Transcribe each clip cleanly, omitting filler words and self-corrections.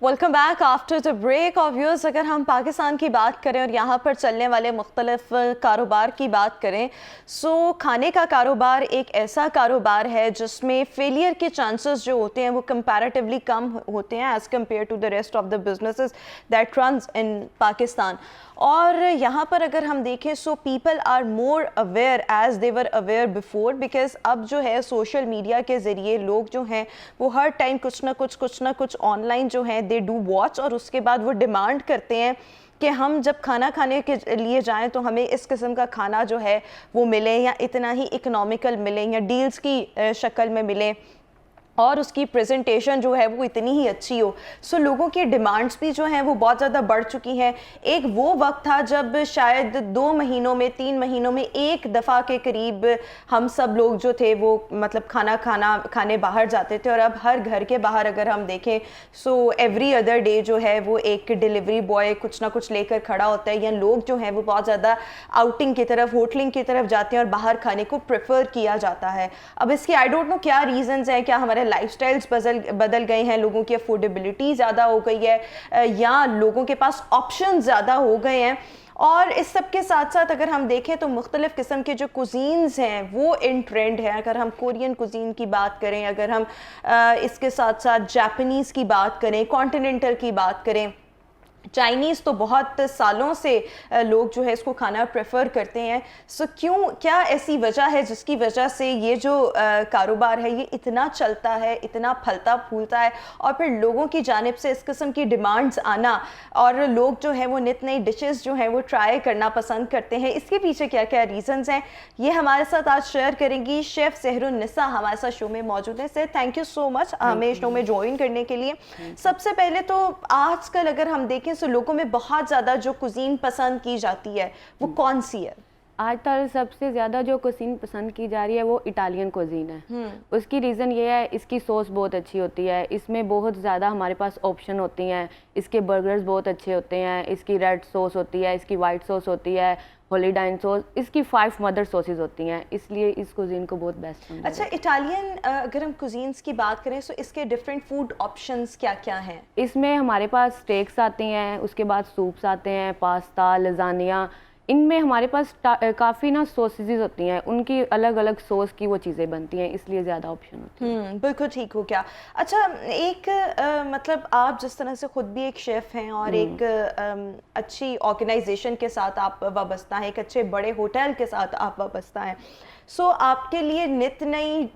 Welcome back after the break of viewers. अगर हम पाकिस्तान की बात करें और यहाँ पर चलने वाले मुख्तलिफ कारोबार की बात करें, सो खाने का कारोबार एक ऐसा कारोबार है जिसमें फेलियर के चांसेस जो होते हैं वो कंपैरेटिवली कम होते हैं as compare to the rest of the businesses that runs in Pakistan. और यहाँ पर अगर हम देखें so people are more aware as they were aware before, because अब जो है सोशल मीडिया के ज़रिए लोग जो हैं वो हर टाइम कुछ ना कुछ ऑनलाइन जो है दे डू वॉच, और उसके बाद वो डिमांड करते हैं कि हम जब खाना खाने के लिए जाएं तो हमें इस किस्म का खाना जो है वो मिले, या इतना ही इकोनॉमिकल मिले, या डील्स की शक्ल में मिले, और उसकी प्रेजेंटेशन जो है वो इतनी ही अच्छी हो। सो लोगों की डिमांड्स भी जो हैं वो बहुत ज़्यादा बढ़ चुकी हैं। एक वो वक्त था जब शायद 2 महीनों में 3 महीनों में एक दफ़ा के करीब हम सब लोग जो थे वो मतलब खाने बाहर जाते थे, और अब हर घर के बाहर अगर हम देखें सो एवरी अदर डे जो है वो एक डिलीवरी बॉय कुछ ना कुछ लेकर खड़ा होता है, या लोग जो हैं वो बहुत ज़्यादा आउटिंग की तरफ, होटलिंग की तरफ जाते हैं और बाहर खाने को प्रेफर किया जाता है। अब इसके आई डोंट नो क्या रीज़न्स हैं, क्या हमारे लाइफस्टाइल्स बदल गए हैं, लोगों की अफोर्डेबिलिटी ज़्यादा हो गई है, या लोगों के पास ऑप्शन ज़्यादा हो गए हैं। और इस सब के साथ साथ अगर हम देखें तो मुख्तलिफ़ किस्म के जो कुजीन्स हैं वो इन ट्रेंड हैं। अगर हम कोरियन कुजीन की बात करें, अगर हम इसके साथ साथ जापानीज़ की बात करें, कॉन्टिनेंटल की बात करें, चाइनीज़ तो बहुत सालों से लोग जो है इसको खाना प्रेफर करते हैं। सो क्या ऐसी वजह है जिसकी वजह से ये जो कारोबार है ये इतना चलता है, इतना फलता फूलता है, और फिर लोगों की जानिब से इस किस्म की डिमांड्स आना, और लोग जो है वो नित नई डिशेस जो हैं वो ट्राई करना पसंद करते हैं? इसके पीछे क्या क्या रीज़न्स हैं ये हमारे साथ आज शेयर करेंगी शेफ़ सेहरुन्निसा, हमारे साथ शो में मौजूद है। Sir thank you so much हमें शो में ज्वाइन करने के लिए। सबसे पहले तो आजकल अगर हम देखें तो लोगों में बहुत ज़्यादा जो कुजीन पसंद की जाती है वो कौन सी है? आजकल सबसे ज़्यादा जो कुजीन पसंद की जा रही है वो इटालियन कुजीन है। उसकी रीज़न ये है, इसकी सॉस बहुत अच्छी होती है, इसमें बहुत ज़्यादा हमारे पास ऑप्शन होती हैं, इसके बर्गर्स बहुत अच्छे होते हैं, इसकी रेड सॉस होती है, इसकी वाइट सॉस होती है, होलीडाइन सॉस, इसकी 5 मदर सॉसेज होती हैं, इसलिए इस कुजीन को बहुत बेस्ट है। अच्छा, इटालियन अगर हम कुजीन्स की बात करें तो इसके डिफरेंट फूड ऑप्शंस क्या क्या हैं? इसमें हमारे पास स्टेक्स आती हैं, उसके बाद सूप्स आते हैं, पास्ता, लजानिया, इनमें हमारे पास काफ़ी ना सॉसेजेस होती हैं, उनकी अलग अलग सॉस की वो चीज़ें बनती हैं, इसलिए ज़्यादा ऑप्शन होते हैं। बिल्कुल ठीक हो गया। अच्छा, एक मतलब आप जिस तरह से ख़ुद भी एक शेफ़ हैं और एक अच्छी ऑर्गेनाइजेशन के साथ आप वाबस्ता हैं, एक अच्छे बड़े होटल के साथ आप वाबस्ता हैं, सो आपके लिए नित नई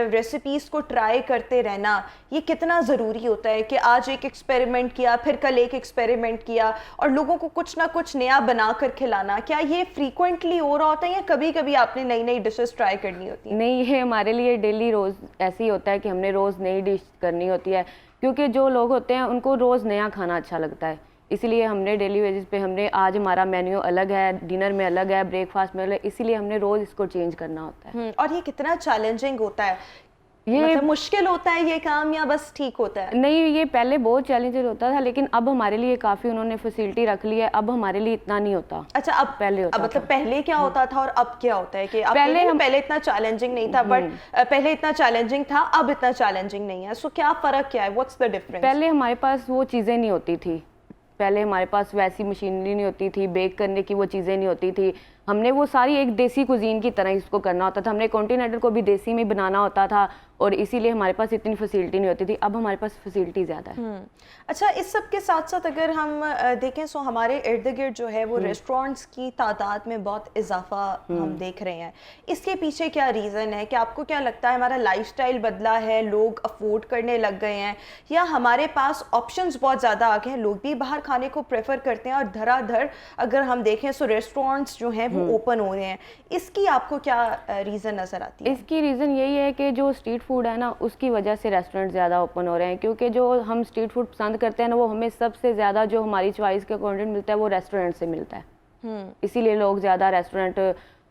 रेसिपीज़ को ट्राई करते रहना ये कितना ज़रूरी होता है कि आज एक एक्सपेरिमेंट किया, फिर कल एक एक्सपेरिमेंट किया, और लोगों को कुछ ना कुछ नया बना कर खिलाना, क्या ये फ्रीक्वेंटली हो रहा होता है या कभी कभी आपने नई नई डिशेस ट्राई करनी होती है? नहीं, ये हमारे लिए डेली रोज़ ऐसे ही होता है कि हमने रोज़ नई डिश करनी होती है, क्योंकि जो लोग होते हैं उनको रोज़ नया खाना अच्छा लगता है, इसीलिए हमने डेली बेसिस पे हमने आज हमारा मेन्यू अलग है, डिनर में अलग है, ब्रेकफास्ट में अलग, इसीलिए हमने रोज़ इसको चेंज करना होता है। और ये कितना चैलेंजिंग होता है? ये मतलब मुश्किल होता है ये काम या बस ठीक होता है? नहीं, ये पहले बहुत चैलेंजिंग होता था, लेकिन अब हमारे लिए काफ़ी उन्होंने फैसिलिटी रख ली है, अब हमारे लिए इतना नहीं होता। अच्छा, अब पहले होता मतलब पहले क्या होता था और अब क्या होता है? कि पहले इतना चैलेंजिंग नहीं था, बट पहले इतना चैलेंजिंग था, अब इतना चैलेंजिंग नहीं है। सो क्या फ़र्क क्या है? What's the difference? पहले हमारे पास वो चीज़ें नहीं होती थी, पहले हमारे पास वैसी मशीनरी नहीं होती थी, बेक करने की वो चीज़ें नहीं होती थी, हमने वो सारी एक देसी कुजीन की तरह इसको करना होता था, हमने कॉन्टिनेंटल को भी देसी में बनाना होता था, और इसीलिए हमारे पास इतनी फैसिलिटी नहीं होती थी, अब हमारे पास फैसिलिटी ज़्यादा है। अच्छा, इस सब के साथ साथ अगर हम देखें सो हमारे इर्द गिर्द जो है वो रेस्टोरेंट्स की तादाद में बहुत इजाफा हम देख रहे हैं। इसके पीछे क्या रीज़न है? कि आपको क्या लगता है हमारा लाइफस्टाइल बदला है, लोग अफोर्ड करने लग गए हैं, या हमारे पास ऑप्शंस बहुत ज़्यादा आ गए हैं, लोग भी बाहर खाने को प्रेफर करते हैं और धड़ाधड़ अगर हम देखें सो रेस्टोरेंट्स जो हैं वो ओपन हो रहे हैं? इसकी आपको क्या रीज़न नज़र आती है? इसकी रीज़न यही है कि जो स्ट्रीट फूड है ना, उसकी वजह से रेस्टोरेंट ज़्यादा ओपन हो रहे हैं, क्योंकि जो हम स्ट्रीट फूड पसंद करते हैं ना, वो हमें सबसे ज़्यादा जो हमारी चॉइस का कंटेंट मिलता है वो रेस्टोरेंट से मिलता है, इसीलिए लोग ज़्यादा रेस्टोरेंट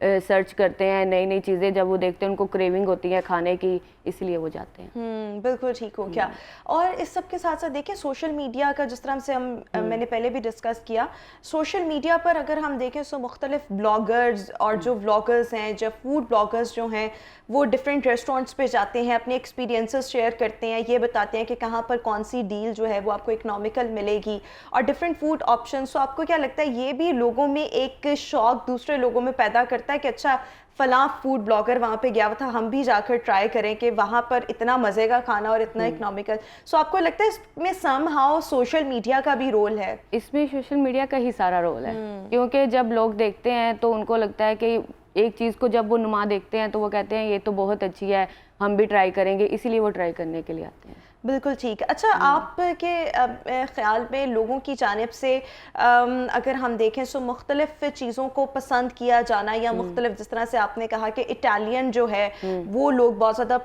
सर्च करते हैं नई नई चीज़ें, जब वो देखते हैं उनको क्रेविंग होती है खाने की, इसलिए वो जाते हैं। बिल्कुल ठीक हो क्या। और इस सब के साथ साथ देखिए सोशल मीडिया का जिस तरह से हम मैंने पहले भी डिस्कस किया, सोशल मीडिया पर अगर हम देखें तो मुख्तलिफ ब्लॉगर्स और जो व्लॉगर्स हैं, जो फूड ब्लॉगर्स जो हैं, वो डिफरेंट रेस्टोरेंट्स पे जाते हैं, अपने एक्सपीरियंसेस शेयर करते हैं, ये बताते हैं कि कहाँ पर कौन सी डील जो है वो आपको इकोनॉमिकल मिलेगी और डिफरेंट फूड ऑप्शंस। तो आपको क्या लगता है ये भी लोगों में एक शौक दूसरे लोगों में पैदा करता है कि अच्छा फलां फूड ब्लॉगर वहाँ पे गया था, हम भी जाकर ट्राई करें कि वहाँ पर इतना मज़े का खाना और इतना इकोनॉमिकल। सो आपको लगता है इसमें समहाउ सोशल मीडिया का भी रोल है? इसमें सोशल मीडिया का ही सारा रोल है, क्योंकि जब लोग देखते हैं तो उनको लगता है कि एक चीज़ को जब वो नुमा देखते हैं तो वो कहते हैं ये तो बहुत अच्छी है, हम भी ट्राई करेंगे, इसीलिए वो ट्राई करने के लिए आते हैं। बिल्कुल ठीक। अच्छा, आपके ख़्याल में लोगों की जानिब से अगर हम देखें तो मुख्तलिफ़ चीज़ों को पसंद किया जाना या मुख्तलिफ़, जिस तरह से आपने कहा कि इटालियन जो है वो लोग बहुत ज़्यादा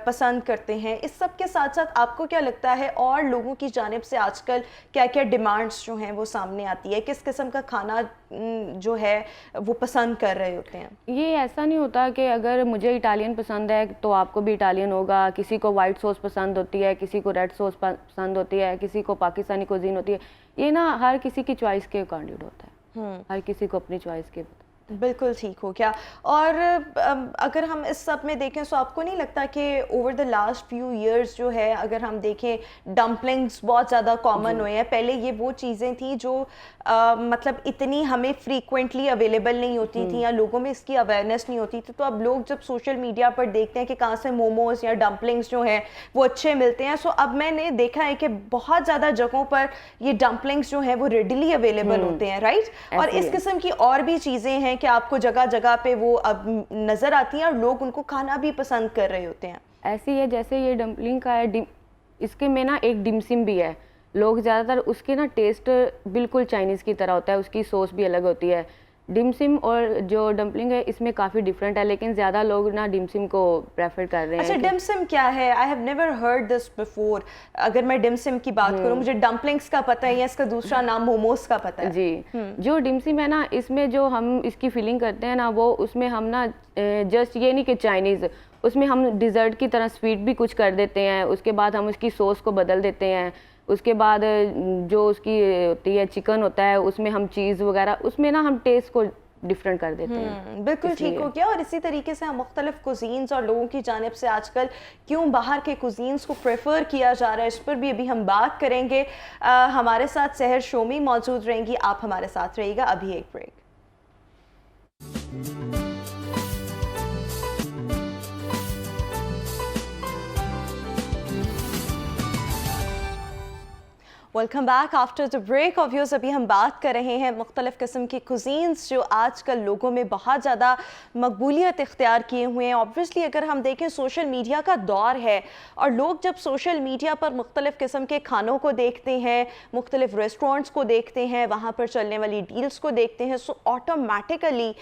पसंद करते हैं, इस सब के साथ साथ आपको क्या लगता है और लोगों की जानिब से आजकल क्या क्या डिमांड्स जो हैं वो सामने आती है, किस किस्म का खाना जो है वो पसंद कर रहे होते हैं? ये ऐसा नहीं होता कि अगर मुझे इटालियन पसंद है तो आपको भी इटालियन होगा, किसी को वाइट सॉस पसंद होती है, किसी को रेड सॉस पसंद होती है, किसी को पाकिस्तानी कुजीन होती है। ये ना हर किसी की चॉइस के अकॉर्डिंग होता है, हर किसी को अपनी चॉइस के। बिल्कुल ठीक हो क्या। और अगर हम इस सब में देखें तो आपको नहीं लगता कि over the last few years जो है, अगर हम देखें डम्पलिंग्स बहुत ज़्यादा कॉमन हुए हैं। पहले ये वो चीज़ें थी जो मतलब इतनी हमें फ्रीक्वेंटली अवेलेबल नहीं होती थी या लोगों में इसकी अवेयरनेस नहीं होती थी। तो अब लोग जब सोशल मीडिया पर देखते हैं कि कहाँ से मोमोज या डम्पलिंग्स जो हैं वो अच्छे मिलते हैं, सो अब मैंने देखा है कि बहुत ज़्यादा जगहों पर ये डम्पलिंग्स जो हैं वो रेडिली अवेलेबल होते हैं, राइट। और इस किस्म की और भी चीज़ें हैं कि आपको जगह जगह पे वो अब नज़र आती हैं और लोग उनको खाना भी पसंद कर रहे होते हैं। ऐसी है जैसे ये डम्पलिंग का है, इसके में ना एक डिमसिम भी है। लोग ज़्यादातर उसके ना टेस्ट बिल्कुल चाइनीज़ की तरह होता है, उसकी सॉस भी अलग होती है। डिमसिम और जो डम्पलिंग है इसमें काफ़ी डिफरेंट है, लेकिन ज़्यादा लोग ना डिमसिम को प्रेफर कर रहे हैं। अच्छा, डिमसिम क्या है? I have never heard this before. अगर मैं डिमसिम की बात करूं, मुझे डम्पलिंग्स का पता है या इसका दूसरा नाम मोमोज का पता है जी। जो डिमसिम है ना, इसमें जो हम इसकी फीलिंग करते हैं ना, वो उसमें हम ना जस्ट ये नहीं कि चाइनीज़, उसमें हम डिज़र्ट की तरह स्वीट भी कुछ कर देते हैं, उसके बाद हम उसकी सॉस को बदल देते हैं, उसके बाद जो उसकी होती है चिकन होता है उसमें हम चीज़ वगैरह, उसमें ना हम टेस्ट को डिफरेंट कर देते हैं। बिल्कुल ठीक हो गया। और इसी तरीके से हम मुख्तलिफ कुजीन्स और लोगों की जानिब से आजकल क्यों बाहर के कुजीन्स को प्रेफर किया जा रहा है, इस पर भी अभी हम बात करेंगे। हमारे साथ सहर शोमी मौजूद रहेंगी, आप हमारे साथ रहिएगा। अभी एक break. Welcome back after the break of views. अभी हम बात कर रहे हैं मुख्तलिफ़ किस्म की कुजीन्स जो आजकल लोगों में बहुत ज़्यादा मकबूलियत इख्तियार किए हुए हैं। ऑब्वियसली अगर हम देखें सोशल मीडिया का दौर है और लोग जब सोशल मीडिया पर मुख्तलिफ़ किस्म के खानों को देखते हैं, मुख्तलिफ़ रेस्टोरेंट्स को देखते हैं, वहाँ पर चलने वाली डील्स को देखते हैं, सो ऑटोमेटिकली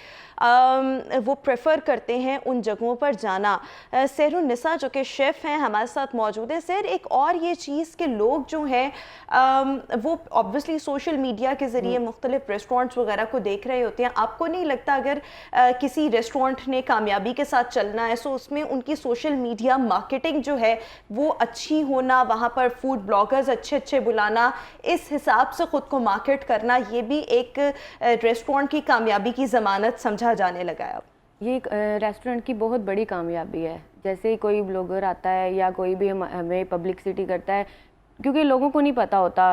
वो प्रेफर करते हैं उन जगहों पर जाना। सहरुन्निसा जो कि शेफ़ हैं हमारे साथ मौजूद है। सर, एक और ये चीज़ कि लोग जो हैं वो ऑब्वियसली सोशल मीडिया के ज़रिए मुख्तलिफ रेस्टोरेंट्स वगैरह को देख रहे होते हैं। आपको नहीं लगता अगर किसी रेस्टोरेंट ने कामयाबी के साथ चलना है, सो उसमें उनकी सोशल मीडिया मार्केटिंग जो है वो अच्छी होना, वहाँ पर फूड ब्लॉगर्स अच्छे अच्छे बुलाना, इस हिसाब से ख़ुद को मार्केट करना, ये भी एक रेस्टोरेंट की कामयाबी की ज़मानत समझा जाने लगा है अब? ये एक रेस्टोरेंट की बहुत बड़ी कामयाबी है। जैसे कोई ब्लॉगर आता है या कोई भी हमें पब्लिसिटी करता है, क्योंकि लोगों को नहीं पता होता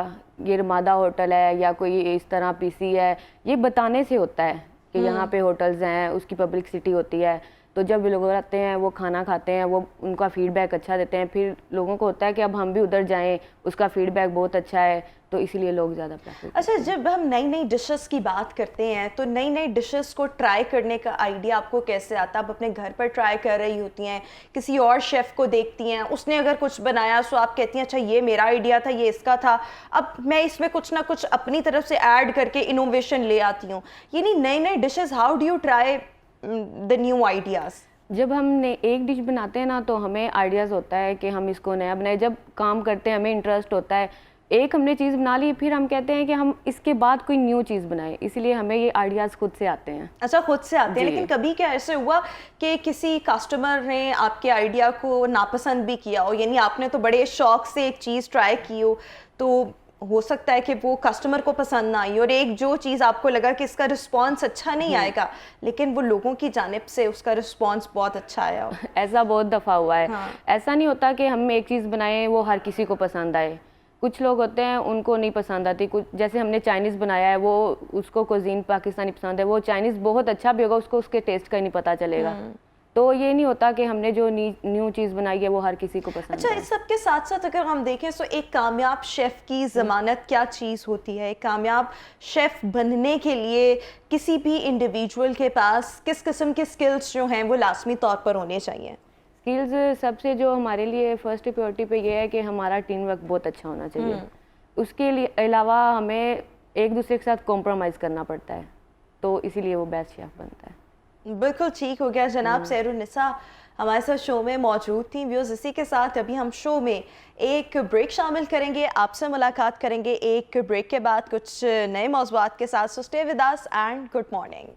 ये रमादा होटल है या कोई इस तरह पीसी है, ये बताने से होता है कि यहाँ पे होटल्स हैं, उसकी पब्लिसिटी होती है। तो जब लोग आते हैं वो खाना खाते हैं, वो उनका फीडबैक अच्छा देते हैं, फिर लोगों को होता है कि अब हम भी उधर जाएं, उसका फीडबैक बहुत अच्छा है, तो इसीलिए लोग ज़्यादा प्रेफर। अच्छा, जब हम नई नई डिशेस की बात करते हैं तो नई नई डिशेस को ट्राई करने का आइडिया आपको कैसे आता है? आप अपने घर पर ट्राई कर रही होती हैं, किसी और शेफ़ को देखती हैं, उसने अगर कुछ बनाया तो आप कहती हैं अच्छा ये मेरा आइडिया था, ये इसका था, अब मैं इसमें कुछ ना कुछ अपनी तरफ से ऐड करके इनोवेशन ले आती हूँ। यानी नई नई dishes, how do you try the new ideas? जब हम एक डिश बनाते हैं ना तो हमें आइडियाज़ होता है कि हम इसको नया बनाए। जब काम करते हैं हमें इंटरेस्ट होता है, एक हमने चीज़ बना ली, फिर हम कहते हैं कि हम इसके बाद कोई न्यू चीज़ बनाएं, इसलिए हमें ये आइडियाज़ खुद से आते हैं। अच्छा, खुद से आते हैं। जी। लेकिन कभी क्या ऐसे हुआ कि किसी कस्टमर ने आपके आइडिया को नापसंद भी किया हो, यानी आपने तो बड़े शौक से एक चीज़ ट्राई की हो, तो हो सकता है कि वो कस्टमर को पसंद ना आई, और एक जो चीज़ आपको लगा कि इसका रिस्पॉन्स अच्छा नहीं आएगा, लेकिन वो लोगों की जानिब से उसका रिस्पॉन्स बहुत अच्छा आया हो? ऐसा बहुत दफ़ा हुआ है। हाँ। ऐसा नहीं होता कि हम एक चीज़ बनाएं वो हर किसी को पसंद आए। कुछ लोग होते हैं उनको नहीं पसंद आती। कुछ जैसे हमने चाइनीज़ बनाया है, वो उसको कुज़ीन पाकिस्तानी पसंद है, वो चाइनीज़ बहुत अच्छा भी होगा, उसको उसके टेस्ट का ही नहीं पता चलेगा। तो ये नहीं होता कि हमने जो न्यू चीज़ बनाई है वो हर किसी को पसंद अच्छा, है। इस सब के साथ साथ अगर हम देखें तो एक कामयाब शेफ़ की ज़मानत क्या चीज़ होती है? एक कामयाब शेफ़ बनने के लिए किसी भी इंडिविजुअल के पास किस किस्म के स्किल्स जो हैं वो लाज़मी तौर पर होने चाहिए? स्किल्स सबसे जो हमारे लिए फर्स्ट प्रायोरिटी पे ये है कि हमारा टीम वर्क बहुत अच्छा होना चाहिए। उसके लिए अलावा हमें एक दूसरे के साथ कॉम्प्रोमाइज़ करना पड़ता है, तो इसीलिए वो बेस्ट शेफ़ बनता है। बिल्कुल ठीक हो गया। जनाब सहरुन्निसा हमारे साथ शो में मौजूद थी। व्यूअर्स, इसी के साथ अभी हम शो में एक ब्रेक शामिल करेंगे, आपसे मुलाकात करेंगे एक ब्रेक के बाद कुछ नए मौज़ूआत के साथ। So stay with us and good morning.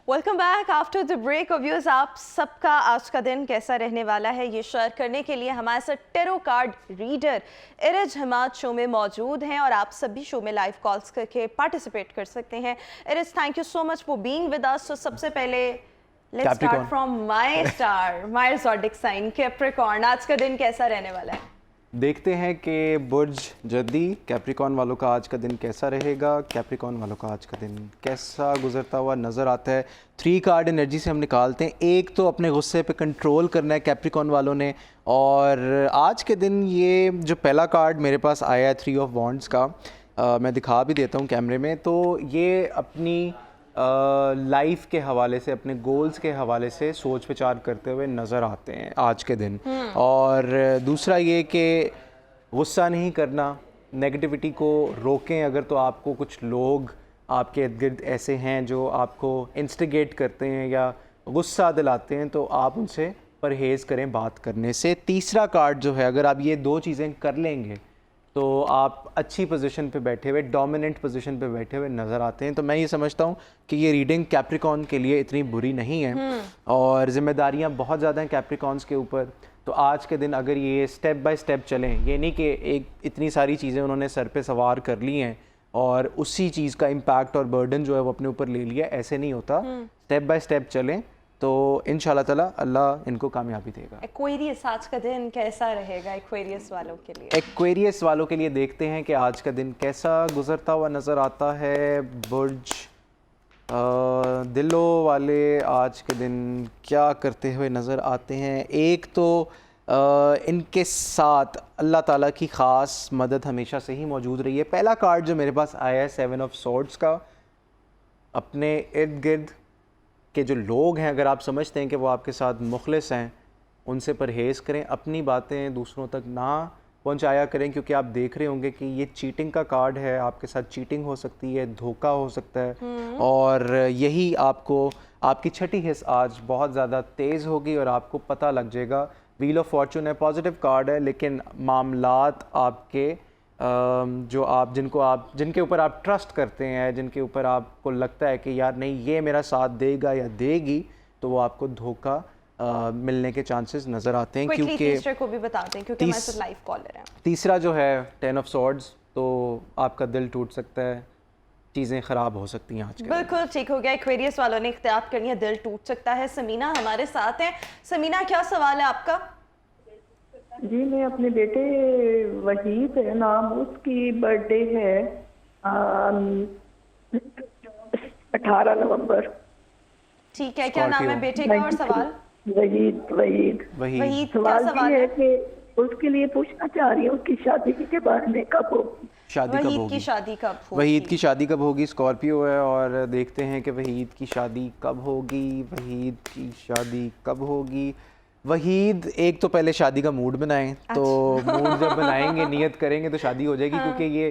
Welcome back after the break. Viewers, आप सबका आज का दिन कैसा रहने वाला है ये शेयर करने के लिए हमारे साथ टेरो कार्ड रीडर इरज हमाद शो में मौजूद हैं, और आप सभी शो में लाइव कॉल्स करके पार्टिसिपेट कर सकते हैं। Iraj, thank you so much for being with us. तो सबसे पहले let's start from my star, my zodiac sign Capricorn. आज का दिन कैसा रहने वाला है? देखते हैं कि बुर्ज जद्दी कैप्रिकॉर्न वालों का आज का दिन कैसा रहेगा, कैप्रिकॉर्न वालों का आज का दिन कैसा गुजरता हुआ नज़र आता है। 3 कार्ड एनर्जी से हम निकालते हैं। एक तो अपने गुस्से पे कंट्रोल करना है कैप्रिकॉर्न वालों ने, और आज के दिन ये जो पहला कार्ड मेरे पास आया है 3 ऑफ वॉन्ड्स का, मैं दिखा भी देता हूँ कैमरे में। तो ये अपनी लाइफ के हवाले से, अपने गोल्स के हवाले से सोच विचार करते हुए नज़र आते हैं आज के दिन। और दूसरा ये कि गुस्सा नहीं करना, नेगेटिविटी को रोकें। अगर तो आपको कुछ लोग आपके इर्द गिर्द ऐसे हैं जो आपको इंस्टिगेट करते हैं या गुस्सा दिलाते हैं, तो आप उनसे परहेज़ करें बात करने से। तीसरा कार्ड जो है, अगर आप ये 2 चीज़ें कर लेंगे तो आप अच्छी पोजीशन पे बैठे हुए, डोमिनेंट पोजीशन पे बैठे हुए नज़र आते हैं। तो मैं ये समझता हूँ कि ये रीडिंग कैप्रिकॉर्न के लिए इतनी बुरी नहीं है, और ज़िम्मेदारियाँ बहुत ज़्यादा हैं कैप्रिकॉर्न्स के ऊपर। तो आज के दिन अगर ये स्टेप बाय स्टेप चलें, ये नहीं कि एक इतनी सारी चीज़ें उन्होंने सर पे सवार कर ली हैं और उसी चीज़ का इम्पैक्ट और बर्डन जो है वो अपने ऊपर ले लिया, ऐसे नहीं होता। स्टेप बाय स्टेप चलें तो इंशाल्लाह ताला अल्लाह इनको कामयाबी देगा। एक्वेरियस, आज का दिन कैसा रहेगा एक्वेरियस वालों के लिए? एक्वेरियस वालों के लिए देखते हैं कि आज का दिन कैसा गुजरता हुआ नज़र आता है। बुर्ज दिलों वाले आज के दिन क्या करते हुए नज़र आते हैं? एक तो इनके साथ अल्लाह ताला की ख़ास मदद हमेशा से ही मौजूद रही है। पहला कार्ड जो मेरे पास आया है 7 ऑफ स्वॉर्ड्स का, अपने इर्द गिर्द के जो लोग हैं, अगर आप समझते हैं कि वो आपके साथ मुखलिस हैं, उनसे परहेज़ करें। अपनी बातें दूसरों तक ना पहुंचाया करें, क्योंकि आप देख रहे होंगे कि ये चीटिंग का कार्ड है। आपके साथ चीटिंग हो सकती है, धोखा हो सकता है, और यही आपको, आपकी छठी हिस्स आज बहुत ज़्यादा तेज़ होगी और आपको पता लग जाएगा। व्हील ऑफ फॉर्चून है, पॉजिटिव कार्ड है, लेकिन मामलात आपके जो आप जिनके ऊपर आप ट्रस्ट करते हैं, जिनके ऊपर आपको लगता है कि यार नहीं ये मेरा साथ देगा या देगी, तो वो आपको धोखा मिलने के चांसेस नज़र आते हैं। क्योंकि तीसरे को भी बताते हैं, क्योंकि हमारे साथ लाइव कॉलर हैं। तीसरा जो है 10 ऑफ स्वॉर्ड्स, तो आपका दिल टूट सकता है, चीज़ें ख़राब हो सकती हैं आज के। बिल्कुल ठीक हो गया। एक्वेरियस वालों ने इख्तियार करनी है, दिल टूट सकता है। समीना हमारे साथ हैं। समीना, क्या सवाल है आपका? जी, मैं अपने बेटे वहीद है नाम, उसकी बर्थडे है 18 नवंबर। ठीक है, क्या नाम है बेटे का और सवाल? वहीद। वहीद, क्या सवाल है कि उसके लिए पूछना चाह रही हूँ कि शादी के बारे में कब होगी? वहीद की शादी कब होगी? वहीद की शादी कब होगी? स्कॉर्पियो है, और देखते हैं कि वहीद की शादी कब होगी। वहीद की शादी कब होगी? वहीद एक तो पहले शादी का मूड बनाएं, तो मूड जब बनाएंगे, नियत करेंगे तो शादी हो जाएगी। क्योंकि ये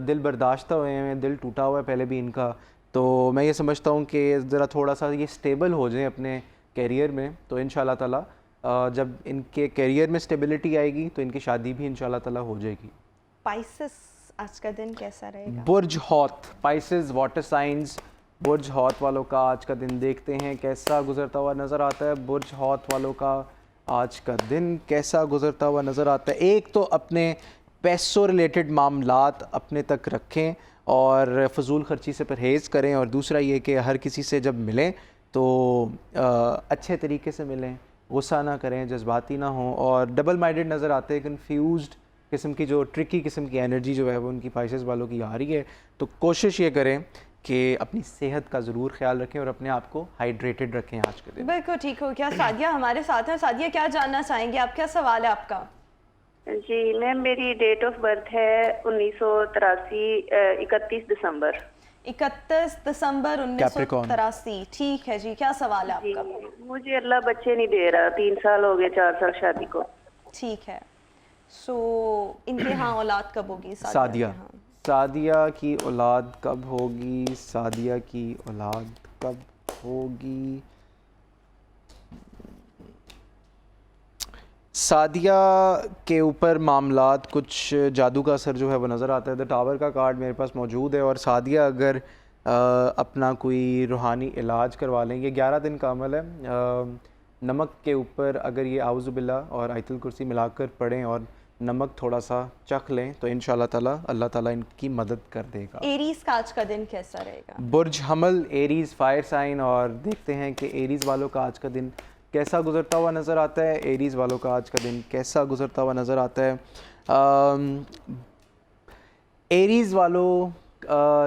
दिल बर्दाश्त हुए हैं, दिल टूटा हुआ है पहले भी इनका। तो मैं ये समझता हूँ कि ज़रा थोड़ा सा ये स्टेबल हो जाएं अपने कैरियर में, तो इंशाल्लाह ताला जब इनके कैरियर में स्टेबिलिटी आएगी तो इनकी शादी भी इंशाल्लाह ताला हो जाएगी। पाइसेस आज का दिन कैसा रहेगा? बुर्ज हौत, पाइसेस वाटर साइंस, बुर्ज हौत वालों का आज का दिन देखते हैं कैसा गुजरता हुआ नज़र आता है। बुर्ज हौत वालों का आज का दिन कैसा गुजरता हुआ नज़र आता है। एक तो अपने पैसों रिलेटेड मामलात अपने तक रखें और फजूल खर्ची से परहेज़ करें, और दूसरा ये कि हर किसी से जब मिलें तो अच्छे तरीके से मिलें, गुस्सा ना करें, जज्बाती ना हों, और डबल माइंडेड नज़र आते हैं, कन्फ्यूज्ड किस्म की जो ट्रिकी किस्म की एनर्जी जो है वो उनकी पाइसेस वालों की आ रही है। तो कोशिश ये करें कि अपनी सेहत का ज़रूर ख्याल रखें और अपने आप को हाइड्रेटेड रखें आज के दिन। बिल्कुल ठीक हो गया। सादिया हमारे साथ हैं। सादिया, क्या जानना चाहेंगे आप? क्या सवाल है आपका? जी मैम, मेरी डेट ऑफ बर्थ है 1983, 31 दिसंबर। 31 दिसंबर 1983। ठीक है जी, क्या सवाल है जी आपका? मुझे अल्लाह बच्चे नहीं दे रहा, 3 साल हो गए, 4 साल शादी को। ठीक है। सो इनके यहाँ औलाद कब होगी? सादिया, के यहाँ? सादिया की औलाद कब होगी? सादिया की औलाद कब होगी? सादिया के ऊपर मामलात कुछ जादू का असर जो है वो नज़र आता है। द टावर का कार्ड मेरे पास मौजूद है, और सादिया अगर अपना कोई रूहानी इलाज करवा लें, ये 11 दिन का अमल है। नमक के ऊपर अगर ये आउज़ु बिल्लाह और आयतुल कुर्सी मिलाकर पढ़ें और नमक थोड़ा सा चख लें तो इंशाल्लाह ताला अल्लाह ताला इनकी मदद कर देगा। एरीज का आज का दिन कैसा रहेगा? बुर्ज हमल, एरीज़ फायर साइन, और देखते हैं कि एरीज़ वालों का आज का दिन कैसा गुजरता हुआ नज़र आता है। एरीज़ वालों का आज का दिन कैसा गुजरता हुआ नज़र आता है। एरीज़ वालों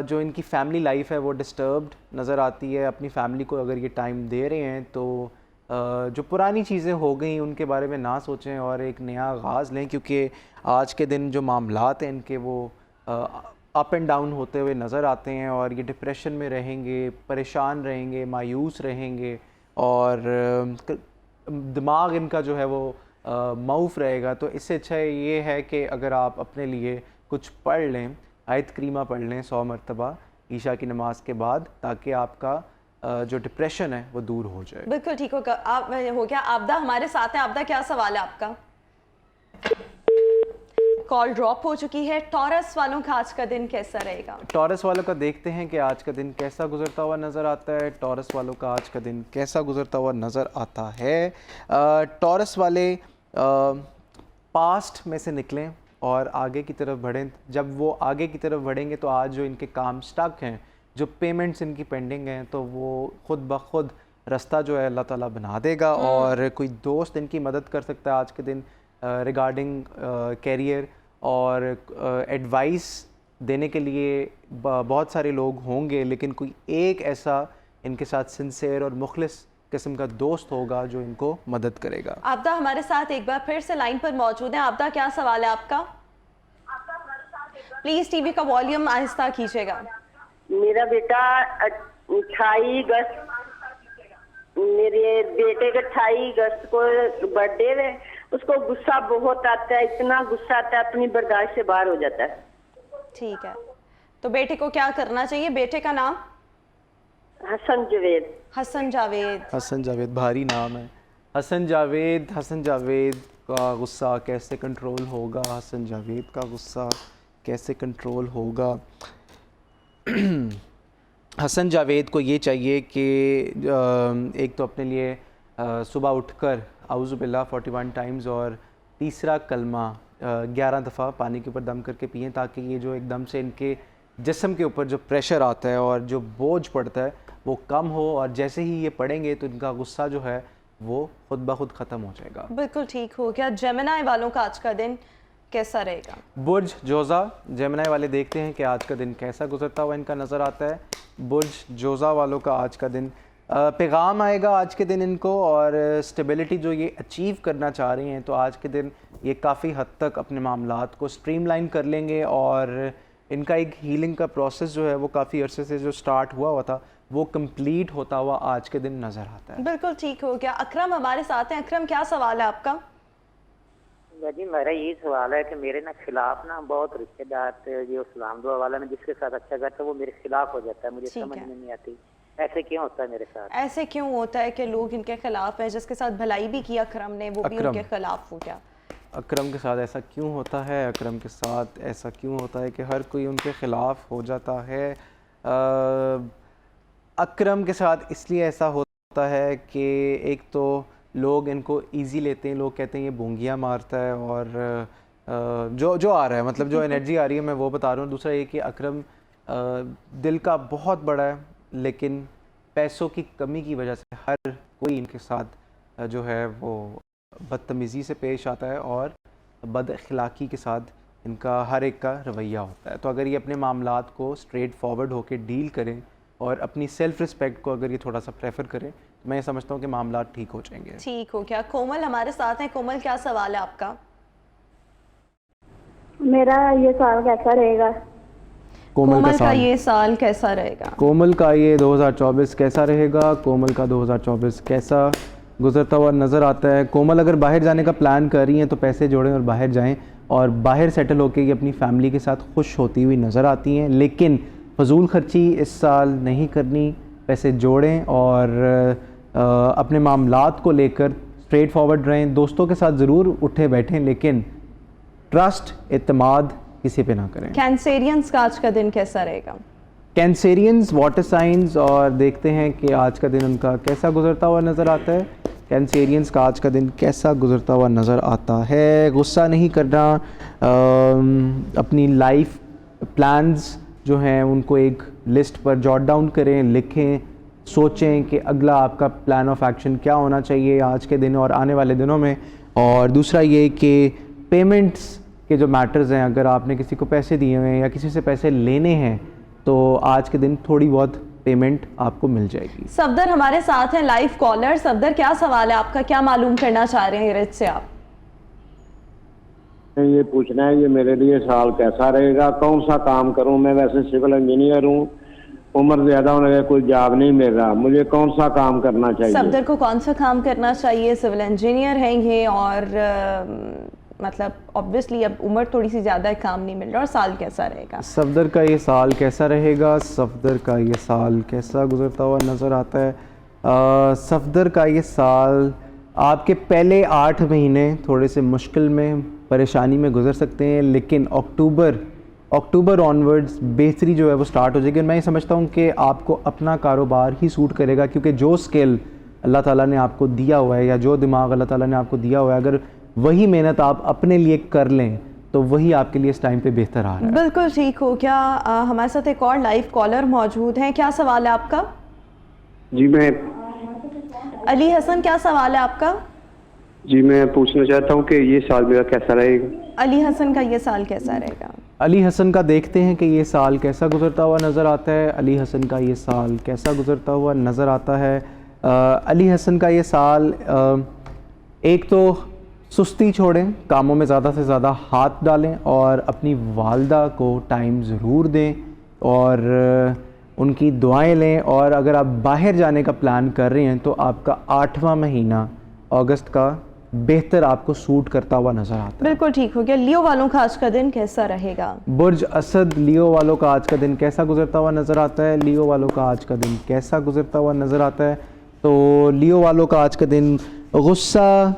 जो इनकी फैमिली लाइफ है वो डिस्टर्ब्ड नज़र आती है। अपनी फैमिली को अगर ये टाइम दे रहे हैं तो जो पुरानी चीज़ें हो गई उनके बारे में ना सोचें और एक नया आगाज़ लें, क्योंकि आज के दिन जो मामलात हैं इनके वो अप एंड डाउन होते हुए नज़र आते हैं, और ये डिप्रेशन में रहेंगे, परेशान रहेंगे, मायूस रहेंगे, और दिमाग इनका जो है वो मऊफ़ रहेगा। तो इससे अच्छा ये है कि अगर आप अपने लिए कुछ पढ़ लें, आयत करीमा पढ़ लें 100 मरतबा ईशा की नमाज के बाद, ताकि आपका जो डिप्रेशन है वो दूर हो जाए। बिल्कुल ठीक होगा। आप हो गया। आपदा हमारे साथ हैं। आपदा, क्या सवाल है आपका? कॉल ड्रॉप हो चुकी है। टॉरस वालों का आज का दिन कैसा रहेगा? टॉरस वालों का देखते हैं कि आज का दिन कैसा गुजरता हुआ नज़र आता है। टॉरस वालों का आज का दिन कैसा गुजरता हुआ नज़र आता है। टॉरस वाले पास्ट में से निकलें और आगे की तरफ बढ़ें। जब वो आगे की तरफ बढ़ेंगे तो आज जो इनके काम स्टक हैं, जो पेमेंट्स इनकी पेंडिंग हैं, तो वो खुद ब खुद रास्ता जो है अल्लाह ताला बना देगा, और कोई दोस्त इनकी मदद कर सकता है आज के दिन रिगार्डिंग कैरियर, और एडवाइस देने के लिए बहुत सारे लोग होंगे, लेकिन कोई एक ऐसा इनके साथ सिंसियर और मुखलिस किस्म का दोस्त होगा जो इनको मदद करेगा। आपदा हमारे साथ एक बार फिर से लाइन पर मौजूद हैं। आपदा, क्या सवाल है आपका? प्लीज़ टीवी का वॉल्यूम आहिस्ता कीजिएगा। मेरा बेटा 28 अगस्त, मेरे बेटे का 28 अगस्त को बर्थडे है। उसको गुस्सा बहुत आता है, इतना गुस्सा आता है अपनी बर्दाश्त से बाहर हो जाता है। ठीक है, तो बेटे को क्या करना चाहिए? बेटे का नाम? हसन जावेद। हसन जावेद। हसन जावेद भारी नाम है। हसन जावेद, हसन जावेद का गुस्सा कैसे कंट्रोल होगा? हसन जावेद का गुस्सा कैसे कंट्रोल होगा? हसन जावेद को ये चाहिए कि एक तो अपने लिए सुबह उठकर आउज़ु बिल्लाह 41 टाइम्स और तीसरा कलमा 11 दफ़ा पानी के ऊपर दम करके पिएं, ताकि ये जो एकदम से इनके जिस्म के ऊपर जो प्रेशर आता है और जो बोझ पड़ता है वो कम हो, और जैसे ही ये पढ़ेंगे तो इनका गुस्सा जो है वो खुद ब खुद ख़त्म हो जाएगा। बिल्कुल ठीक हो गया। जेमिनी वालों का आज का दिन कैसा रहेगा? बुर्ज जोज़ा, जेमिनी वाले देखते हैं कि आज का दिन कैसा गुजरता हुआ इनका नज़र आता है। बुर्ज जोज़ा वालों का आज का दिन पैगाम आएगा आज के दिन इनको, और स्टेबिलिटी जो ये अचीव करना चाह रही हैं, तो आज के दिन ये काफ़ी हद तक अपने मामलात को स्ट्रीमलाइन कर लेंगे, और इनका एक हीलिंग का प्रोसेस जो है वो काफ़ी अरसे से जो स्टार्ट हुआ था वो कंप्लीट होता हुआ आज के दिन नज़र आता है। बिल्कुल ठीक हो गया। अकरम हमारे साथ हैं। अकरम, क्या सवाल है आपका? जी मेरा ये सवाल है कि मेरे ना खिलाफ ना बहुत रिश्तेदार थे, जो सलाम दुआ वाला में जिसके साथ अच्छा करता है वो मेरे खिलाफ हो जाता है, मुझे समझ में नहीं आती। ऐसे क्यों होता है मेरे साथ? ऐसे क्यों होता है कि लोग इनके खिलाफ हैं? जिसके साथ भलाई भी की अकरम ने वो भी अकरम। उनके खिलाफ हो गया। अकरम के साथ ऐसा क्यों होता है? अकरम के साथ ऐसा क्यों होता है कि हर कोई उनके ख़िलाफ़ हो जाता है? अकरम के साथ इसलिए ऐसा होता है कि एक तो लोग इनको इजी लेते हैं, लोग कहते हैं ये बोंगियाँ मारता है, और जो आ रहा है, मतलब जो एनर्जी आ रही है मैं वो बता रहा हूँ। दूसरा ये कि अकरम दिल का बहुत बड़ा है, लेकिन पैसों की कमी की वजह से हर कोई इनके साथ जो है वो बदतमीज़ी से पेश आता है और बद अखलाक़ी के साथ इनका हर एक का रवैया होता है। तो अगर ये अपने मामलात को स्ट्रेट फॉरवर्ड होकर डील करें और अपनी सेल्फ़ रिस्पेक्ट को अगर ये थोड़ा सा प्रेफर करें, तो मैं ये समझता हूँ कि मामलात ठीक हो जाएंगे। ठीक हो क्या? कोमल हमारे साथ हैं। कोमल, क्या सवाल है आपका? मेरा ये साल कैसा रहेगा? कोमल का का साल, ये साल कैसा रहेगा? कोमल का ये 2024 कैसा रहेगा? कोमल का 2024 कैसा गुजरता हुआ नज़र आता है? कोमल अगर बाहर जाने का प्लान कर रही हैं तो पैसे जोड़ें और बाहर जाएं, और बाहर सेटल होकर ये अपनी फैमिली के साथ खुश होती हुई नज़र आती हैं। लेकिन फजूल खर्ची इस साल नहीं करनी, पैसे जोड़ें और अपने मामलात को लेकर स्ट्रेट फॉरवर्ड रहें। दोस्तों के साथ ज़रूर उठे बैठें, लेकिन ट्रस्ट, एतमाद किसी पे ना करें। कैंसेरियंस का आज का दिन कैसा रहेगा? कैंसेरियंस वाटर साइंस, और देखते हैं कि आज का दिन उनका कैसा गुजरता हुआ नज़र आता है। कैंसेरियंस का आज का दिन कैसा गुजरता हुआ नज़र आता है? गुस्सा नहीं करना, अपनी लाइफ प्लान्स जो हैं उनको एक लिस्ट पर जॉट डाउन करें, लिखें, सोचें कि अगला आपका प्लान ऑफ एक्शन क्या होना चाहिए आज के दिन और आने वाले दिनों में। और दूसरा ये कि पेमेंट्स के जो मैटर्स हैं, अगर आपने किसी को पैसे दिए हुए हैं या किसी से पैसे लेने हैं, तो आज के दिन थोड़ी बहुत पेमेंट आपको मिल जाएगी। सफदर हमारे साथ हैं, लाइव कॉलर। सफदर, क्या सवाल है आपका? क्या मालूम करना चाह रहे हैं रिच से आप? ये पूछना है ये मेरे लिए साल कैसा रहेगा, कौन सा काम करूं? मैं वैसे सिविल इंजीनियर हूं, उम्र ज्यादा होने का कोई जॉब नहीं मिल रहा, मुझे कौन सा काम करना चाहिए? सफदर को कौन सा काम करना चाहिए? सिविल इंजीनियर हैं ये, और मतलब ऑब्वियसली अब उम्र थोड़ी सी ज़्यादा है, काम नहीं मिल रहा। और साल कैसा रहेगा? सफदर का ये साल कैसा रहेगा? सफदर का ये साल कैसा गुजरता हुआ नज़र आता है? सफदर का ये साल, आपके पहले 8 महीने थोड़े से मुश्किल में, परेशानी में गुजर सकते हैं, लेकिन अक्टूबर ऑनवर्ड्स बेहतरी जो है वो स्टार्ट हो जाएगी। मैं ये समझता हूँ कि आपको अपना कारोबार ही सूट करेगा, क्योंकि जो स्किल अल्लाह ताला ने आपको दिया हुआ है या जो दिमाग अल्लाह ताला ने आपको दिया हुआ है, अगर वही मेहनत आप अपने लिए कर लें तो वही आपके लिए इस टाइम पे बेहतर आ रहा है। बिल्कुल ठीक हो क्या? हमारे साथ एक और लाइव कॉलर मौजूद हैं। क्या सवाल है आपका? जी मैं अली हसन, क्या सवाल है आपका? जी मैं पूछना चाहता हूँ कि ये साल मेरा कैसा रहेगा? अली हसन का ये साल कैसा रहेगा? अली हसन का देखते हैं कि ये साल कैसा गुजरता हुआ नज़र आता है। अली हसन का ये साल कैसा गुजरता हुआ नज़र आता है? अली हसन का ये साल, एक तो सुस्ती छोड़ें, कामों में ज़्यादा से ज़्यादा हाथ डालें और अपनी वालदा को टाइम ज़रूर दें और उनकी दुआएं लें। और अगर आप बाहर जाने का प्लान कर रहे हैं तो आपका 8वां महीना अगस्त का बेहतर आपको सूट करता हुआ नज़र आता है। बिल्कुल ठीक हो गया। लियो वालों का आज का दिन कैसा रहेगा? बुर्ज असद लियो वालों का आज का दिन कैसा गुजरता हुआ नज़र आता है? लियो वालों का आज का दिन कैसा गुजरता हुआ नज़र आता है? तो लियो वालों का आज का दिन गुस्सा,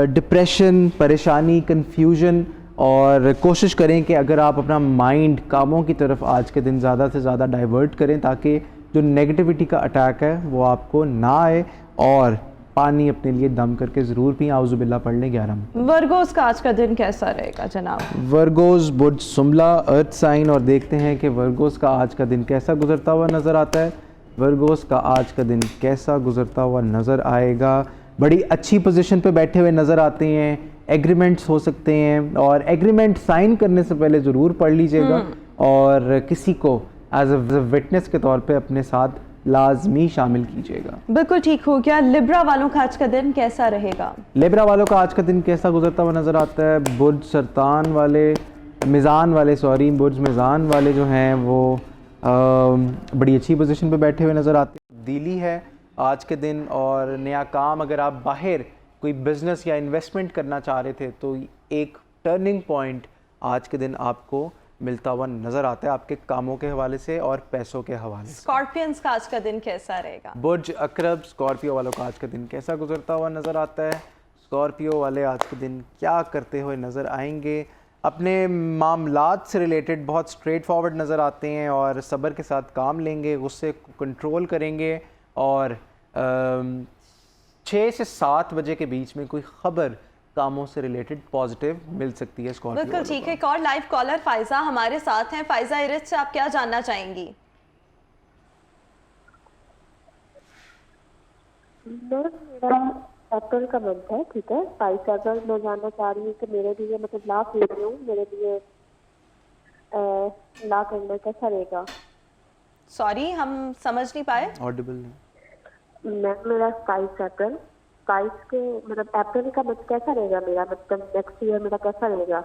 डिप्रेशन, परेशानी, कन्फ्यूजन, और कोशिश करें कि अगर आप अपना माइंड कामों की तरफ आज के दिन ज़्यादा से ज़्यादा डाइवर्ट करें, ताकि जो नेगेटिविटी का अटैक है वो आपको ना आए। और पानी अपने लिए दम करके ज़रूर पिएं, आउज़ुबिल्लाह पढ़ लें 11 में। वर्गोस का आज का दिन कैसा रहेगा जनाब? वर्गोस बुर्ज सुमला अर्थ साइन, और देखते हैं कि वर्गोस का आज का दिन कैसा गुजरता हुआ नज़र आता है। वर्गोस का आज का दिन कैसा गुजरता हुआ नज़र आएगा? बड़ी अच्छी पोजीशन पे बैठे हुए नज़र आते हैं, एग्रीमेंट्स हो सकते हैं, और एग्रीमेंट साइन करने से पहले ज़रूर पढ़ लीजिएगा और किसी को एज अ विटनेस के तौर पे अपने साथ लाजमी शामिल कीजिएगा। बिल्कुल ठीक हो गया। लिब्रा वालों का आज का दिन कैसा रहेगा? लिब्रा वालों का आज का दिन कैसा गुजरता हुआ नज़र आता है? बुर्ज सरतान वाले, मिज़ान वाले, सॉरी बुर्ज मिज़ान वाले जो हैं वो बड़ी अच्छी पोजीशन पे बैठे हुए नज़र आते हैं। दिली है आज के दिन, और नया काम अगर आप बाहर कोई बिज़नेस या इन्वेस्टमेंट करना चाह रहे थे तो एक टर्निंग पॉइंट आज के दिन आपको मिलता हुआ नज़र आता है आपके कामों के हवाले से और पैसों के हवाले से। स्कॉर्पियंस का आज का दिन कैसा रहेगा? बुर्ज अकरब स्कॉर्पियो वालों का आज का दिन कैसा गुजरता हुआ नज़र आता है? स्कॉर्पियो वाले आज के दिन क्या करते हुए नज़र आएंगे? अपने मामलात से रिलेटेड बहुत स्ट्रेट फॉरवर्ड नज़र आते हैं और सब्र के साथ काम लेंगे, गुस्से को कंट्रोल करेंगे और 6 से 7 बजे के बीच में कोई ख़बर कामों से रिलेटेड पॉजिटिव मिल सकती है स्कॉर्पियो बिल्कुल वालों ठीक को। है। एक और लाइव कॉलर फ़ाइज़ा हमारे साथ हैं। फ़ाइज़ा इरिज से आप क्या जानना चाहेंगी? मेरा अप्रैल का मंथ है, ठीक है। 22 अप्रैल मैं जानना चाह रही हूँ कि मेरे लिए मतलब ला ले रही हूँ, मेरे लिए ला करना कैसा रहेगा? सॉरी, हम समझ नहीं पाए। ऑडिबल नहीं। मैम मेरा 22 अप्रैल 22 के मतलब अप्रैल का मंथ कैसा रहेगा मेरा, मतलब नेक्स्ट ईयर मेरा कैसा रहेगा ये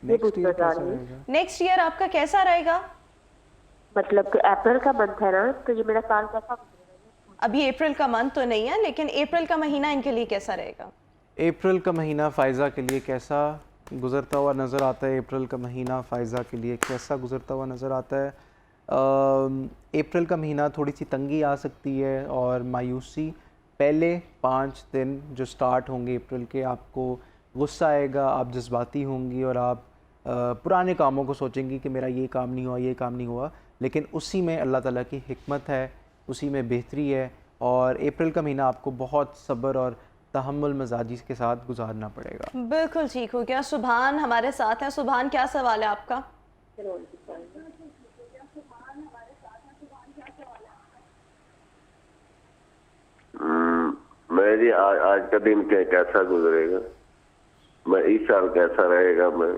नेक्स्ट पूछना ईयर चाह कैसा रही हूँ। रहेगा? नेक्स्ट ईयर आपका कैसा रहेगा? मतलब कि अप्रैल का मंथ है ना, तो ये मेरा साल कैसा गुजरेगा? अभी अप्रैल का मंथ तो नहीं है, लेकिन अप्रैल का महीना इनके लिए कैसा रहेगा? अप्रैल का महीना फ़ायज़ा के लिए कैसा गुज़रता हुआ नज़र आता है? अप्रैल का महीना फ़ायज़ा के लिए कैसा गुज़रता हुआ नज़र आता है? अप्रैल का महीना थोड़ी सी तंगी आ सकती है और मायूसी। पहले 5 दिन जो स्टार्ट होंगे अप्रैल के, आपको गुस्सा आएगा, आप जज्बाती होंगी और आप पुराने कामों को सोचेंगी कि मेरा ये काम नहीं हुआ, ये काम नहीं हुआ, लेकिन उसी में अल्लाह ताला की हिकमत है, उसी में बेहतरी है और अप्रैल का महीना आपको बहुत सब्र और तहम्मुल मजाजी के साथ गुजारना पड़ेगा। बिल्कुल ठीक हो गया। सुभान हमारे साथ हैं। सुभान, क्या सवाल है आपका? मैं जी आज का दिन कैसा गुजरेगा, मैं इस साल कैसा रहेगा? मैं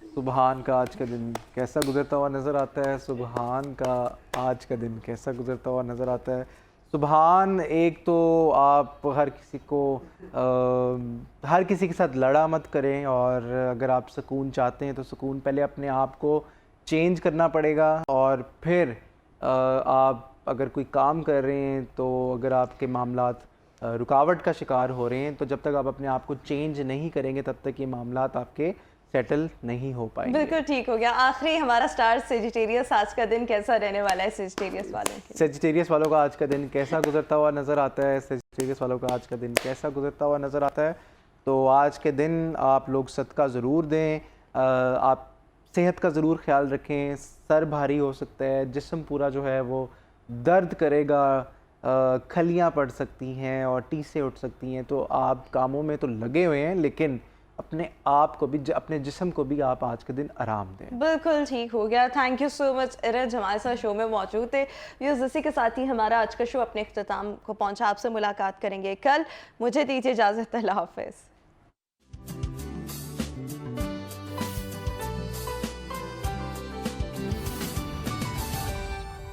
सुबहान का आज का दिन कैसा गुजरता हुआ नज़र आता है? सुबहान का आज का दिन कैसा गुजरता हुआ नज़र आता है? सुबहान, एक तो आप हर किसी के साथ लड़ा मत करें और अगर आप सुकून चाहते हैं तो सुकून पहले अपने आप को चेंज करना पड़ेगा और फिर आप अगर कोई काम कर रहे हैं तो अगर आपके मामलात रुकावट का शिकार हो रहे हैं तो जब तक आप अपने आप को चेंज नहीं करेंगे तब तक ये मामलात आपके सेटल नहीं हो पाएंगे। बिल्कुल ठीक हो गया। आखिरी हमारा स्टार सेजिटेरियस, आज का दिन कैसा रहने वाला है सेजिटेरियस वालों के लिए? सेजिटेरियस वालों का आज का दिन कैसा गुजरता हुआ नज़र आता है? सेजिटेरियस वालों का आज का दिन कैसा गुजरता हुआ नज़र आता है? तो आज के दिन आप लोग सदका ज़रूर दें, आप सेहत का ज़रूर ख्याल रखें। सर भारी हो सकता है, जिस्म पूरा जो है वो दर्द करेगा, खलियाँ पड़ सकती हैं और टीसें उठ सकती हैं, तो आप कामों में तो लगे हुए हैं लेकिन अपने आप को भी, अपने जिस्म को भी आप आज के दिन आराम दें। बिल्कुल ठीक हो गया। थैंक यू सो मच इरज, हमारे साथ शो में मौजूद थे। व्यूअर्स, इसी के साथ ही हमारा आज का शो अपने इख्तिताम को पहुंचा। आपसे मुलाकात करेंगे कल। मुझे दीजिए इजाज़त। अल्लाह हाफ़िज़।